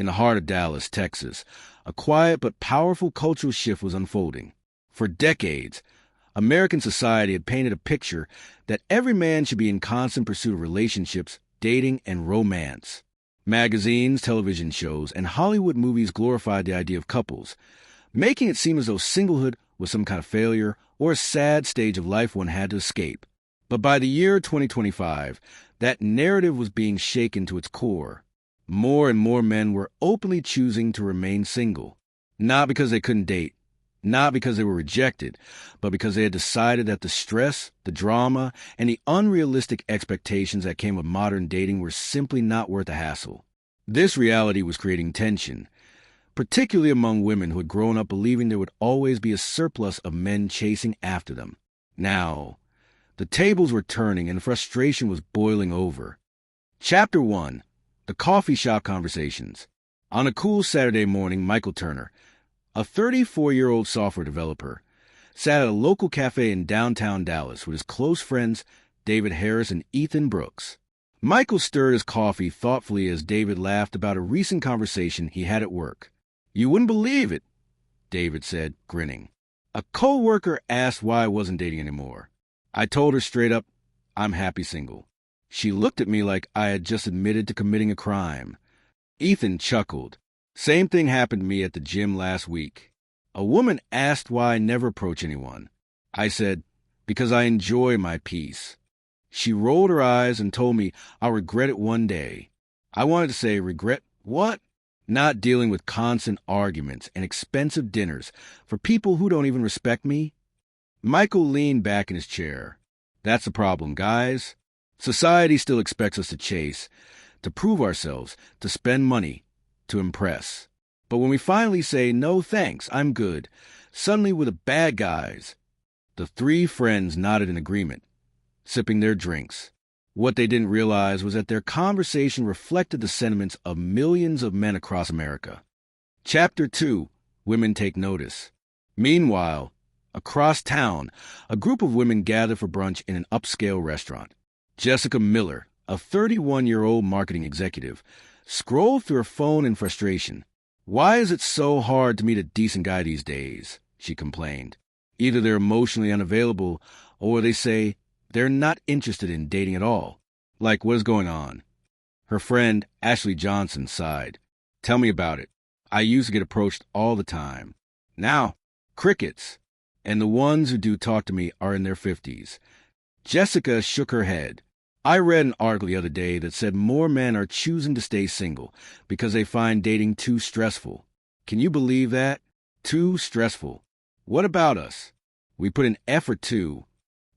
In the heart of Dallas, Texas, a quiet but powerful cultural shift was unfolding. For decades, American society had painted a picture that every man should be in constant pursuit of relationships, dating, and romance. Magazines, television shows, and Hollywood movies glorified the idea of couples, making it seem as though singlehood was some kind of failure or a sad stage of life one had to escape. But by the year 2025, that narrative was being shaken to its core. More and more men were openly choosing to remain single, not because they couldn't date, not because they were rejected, but because they had decided that the stress, the drama, and the unrealistic expectations that came with modern dating were simply not worth the hassle. This reality was creating tension, particularly among women who had grown up believing there would always be a surplus of men chasing after them. Now, the tables were turning and frustration was boiling over. Chapter 1. The Coffee Shop Conversations. On a cool Saturday morning, Michael Turner, a 34-year-old software developer, sat at a local cafe in downtown Dallas with his close friends David Harris and Ethan Brooks. Michael stirred his coffee thoughtfully as David laughed about a recent conversation he had at work. "You wouldn't believe it," David said, grinning. "A co-worker asked why I wasn't dating anymore. I told her straight up, I'm happy single. She looked at me like I had just admitted to committing a crime." Ethan chuckled. "Same thing happened to me at the gym last week. A woman asked why I never approach anyone. I said, because I enjoy my peace. She rolled her eyes and told me I'll regret it one day. I wanted to say, regret what? Not dealing with constant arguments and expensive dinners for people who don't even respect me?" Michael leaned back in his chair. "That's the problem, guys. Society still expects us to chase, to prove ourselves, to spend money, to impress. But when we finally say, no thanks, I'm good, suddenly we're the bad guys." The three friends nodded in agreement, sipping their drinks. What they didn't realize was that their conversation reflected the sentiments of millions of men across America. Chapter 2. Women Take Notice. Meanwhile, across town, a group of women gathered for brunch in an upscale restaurant. Jessica Miller, a 31-year-old marketing executive, scrolled through her phone in frustration. "Why is it so hard to meet a decent guy these days?" she complained. "Either they're emotionally unavailable, or they say they're not interested in dating at all. Like, what is going on?" Her friend, Ashley Johnson, sighed. "Tell me about it. I used to get approached all the time. Now, crickets. And the ones who do talk to me are in their 50s. Jessica shook her head. "I read an article the other day that said more men are choosing to stay single because they find dating too stressful. Can you believe that? Too stressful. What about us? We put in effort too."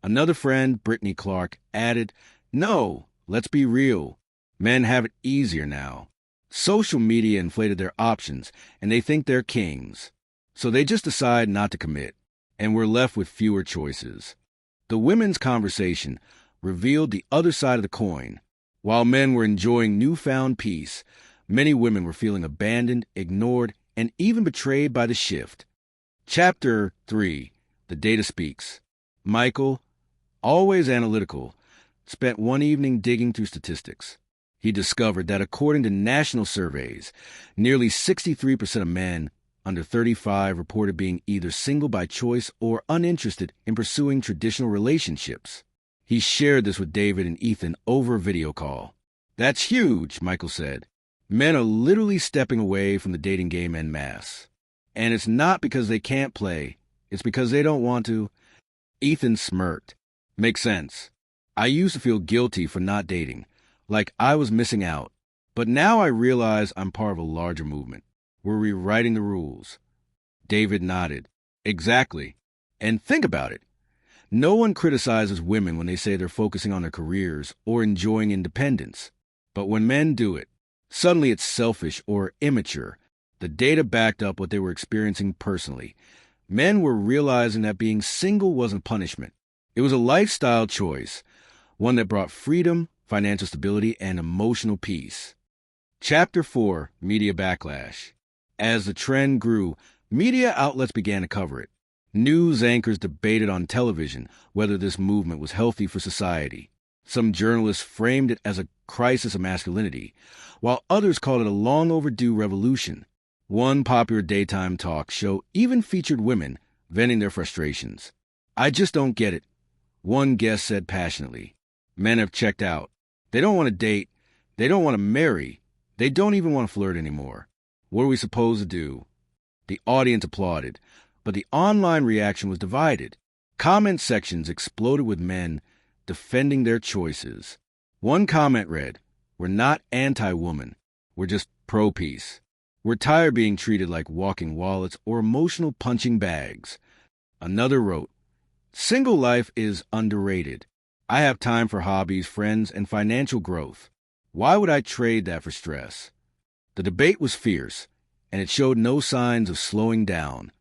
Another friend, Brittany Clark, added, "No, let's be real. Men have it easier now. Social media inflated their options, and they think they're kings. So they just decide not to commit, and we're left with fewer choices." The women's conversation revealed the other side of the coin. While men were enjoying newfound peace, many women were feeling abandoned, ignored, and even betrayed by the shift. Chapter 3. The Data Speaks. Michael, always analytical, spent one evening digging through statistics. He discovered that according to national surveys, nearly 63% of men under 35 reported being either single by choice or uninterested in pursuing traditional relationships. He shared this with David and Ethan over a video call. "That's huge," Michael said. "Men are literally stepping away from the dating game en masse. And it's not because they can't play. It's because they don't want to." Ethan smirked. "Makes sense. I used to feel guilty for not dating, like I was missing out. But now I realize I'm part of a larger movement. We're rewriting the rules." David nodded. "Exactly. And think about it. No one criticizes women when they say they're focusing on their careers or enjoying independence. But when men do it, suddenly it's selfish or immature. The data backed up what they were experiencing personally. Men were realizing that being single wasn't punishment. It was a lifestyle choice, one that brought freedom, financial stability, and emotional peace. Chapter 4. Media Backlash. As the trend grew, media outlets began to cover it. News anchors debated on television whether this movement was healthy for society. Some journalists framed it as a crisis of masculinity, while others called it a long overdue revolution. One popular daytime talk show even featured women venting their frustrations. "I just don't get it," one guest said passionately. "Men have checked out. They don't want to date. They don't want to marry. They don't even want to flirt anymore. What are we supposed to do?" The audience applauded, but the online reaction was divided. Comment sections exploded with men defending their choices. One comment read, "We're not anti-woman. We're just pro-peace. We're tired being treated like walking wallets or emotional punching bags." Another wrote, "Single life is underrated. I have time for hobbies, friends, and financial growth. Why would I trade that for stress?" The debate was fierce, and it showed no signs of slowing down.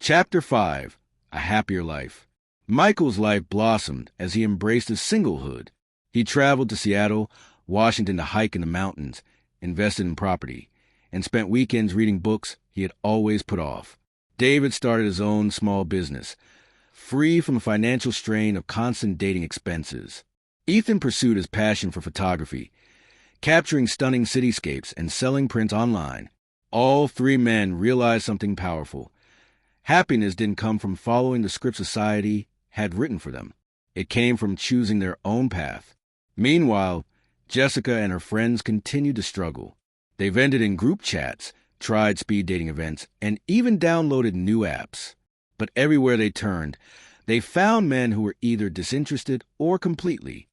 Chapter 5, A Happier Life. Michael's life blossomed as he embraced his singlehood. He traveled to Seattle, Washington to hike in the mountains, invested in property, and spent weekends reading books he had always put off. David started his own small business, free from the financial strain of constant dating expenses. Ethan pursued his passion for photography, capturing stunning cityscapes and selling prints online. All three men realized something powerful. Happiness didn't come from following the script society had written for them. It came from choosing their own path. Meanwhile, Jessica and her friends continued to struggle. They vented in group chats, tried speed dating events, and even downloaded new apps. But everywhere they turned, they found men who were either disinterested or completely